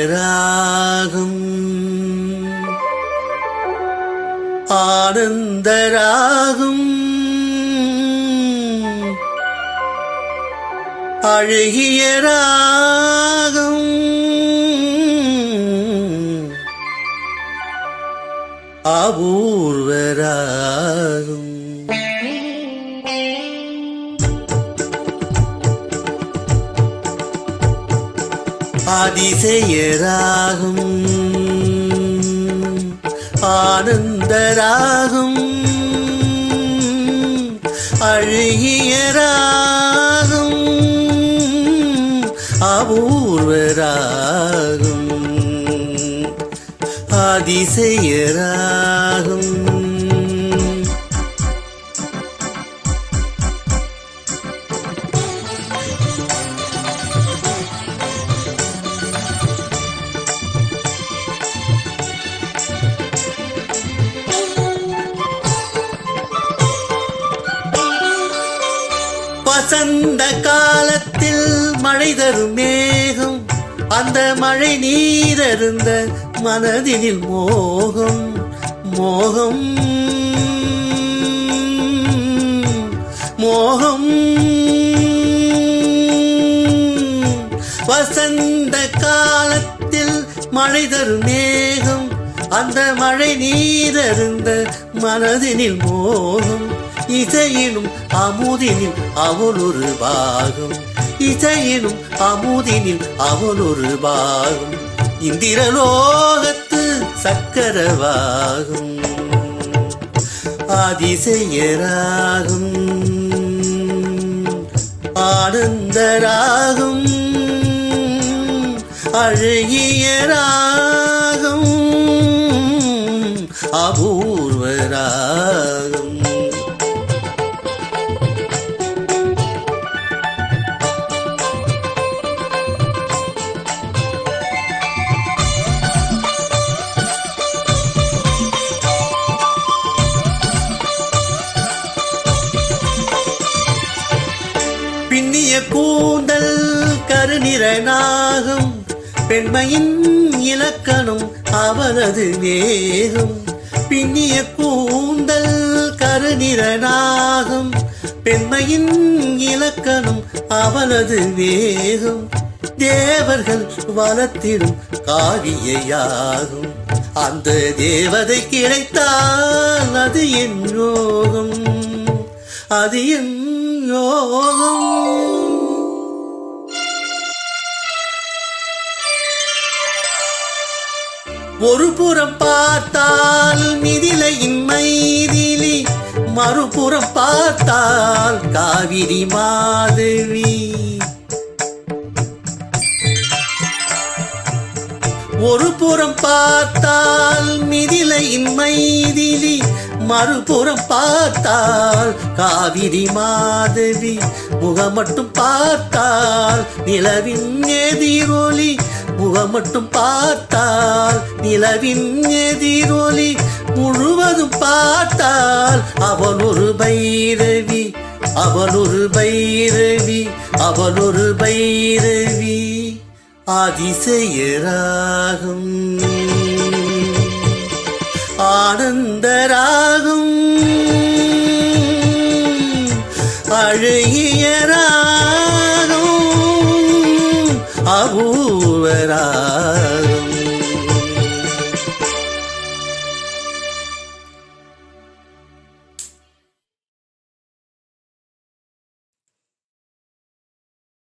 அதிசயராகம் ஆனந்தராகும் அழகிய ராகம் அபூர்வராகும் அதிசயராகும் ஆனந்தராகும் அழகிய ராகம் அபூர்வராகும் அதிசயராகும் வசந்த காலத்தில் மழை தரும் மேகம் அந்த மழை நீரருந்த மனதினில் மோகம் மோகம் மோகம் வசந்த காலத்தில் மழை தரும் மேகம் அந்த மழை நீரருந்த மனதினில் மோகம் இசையினும் அமுதினில் அவள் ஒரு பாகம் இசையினும் அமுதினில் அவள் ஒரு பாகம் இந்திரலோகத்து சக்கரவாகும் அதிசயராகும் ஆனந்தராகும் அழகிய ராகம் அபூர்வராகும் பின்னிய கூந்தல் கருநிற நாகம் பெண்மையின் இலக்கணம் அவனது வேகம் பின்னிய கூந்தல் கருநிற நாகம் பெண்மையின் இலக்கணம் அவனது வேகம் தேவர்கள் வளர்த்திடும் காவியாகும் அந்த தேவதை கிடைத்தால் அது என் யோகம் அது என் யோகம் ஒரு புறம் பார்த்தால் மிதிலையின் மைதிலி மறுபுறம் பார்த்தால் காவிரி மாதவி ஒரு புறம் பார்த்தால் மிதிலையின் மைதிலி மறுபுறம் பார்த்தால் காவிரி மாதவி முகம் மட்டும் பார்த்தால் நிலவின் எதிரொலி முகம் மட்டும் பார்த்தால் நிலவின் எதிரொலி முழுவதும் பார்த்தால் அவள் ஒரு பைரவி அவள் ஒரு பைரவி அவள் ஒரு பைரவி அதிசயராகும் ஆனந்தராகும் அழகிய ராகம் அபூர்வராகும்